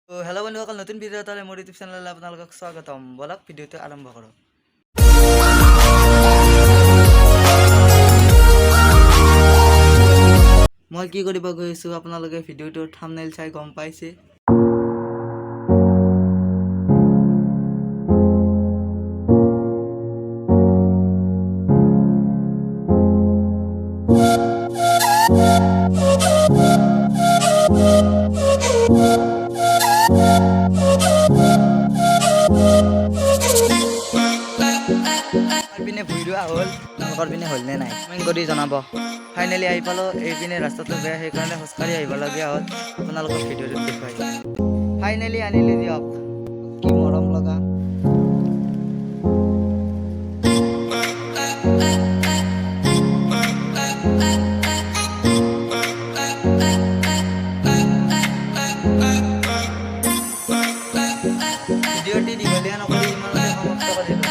Hello' বন্ধুসকল, নতুন video' এটালৈ মোৰ ইউটিউব চেনেললৈ আপোনালোকক স্বাগতম। বলক ভিডিঅ'টো আৰম্ভ কৰোঁ। মই কি কৰিব গৈছোঁ আপোনালোকে ভিডিঅ'টোৰ থাম্বনেইল চাই গম পাইছে। পিনে ভুইৰোৱা হ'ল, তোমালোকৰ পিনে হ'লনে নাই কমেণ্ট কৰি জনাব। ফাইনেলি আহি পালোঁ। এইপিনে ৰাস্তাটো বেয়া, সেইকাৰণে খোজকাঢ়ি আহিবলগীয়া হ'ল। আপোনালোকক ভিডিঅ'টোত দেখুৱাই ফাইনেলি আনিলোঁ দিয়ক। কি মৰম লগা ভিডিঅ'টি দীঘলীয়া নকৰি ইমানতে সমাপ্ত কৰিলোঁ।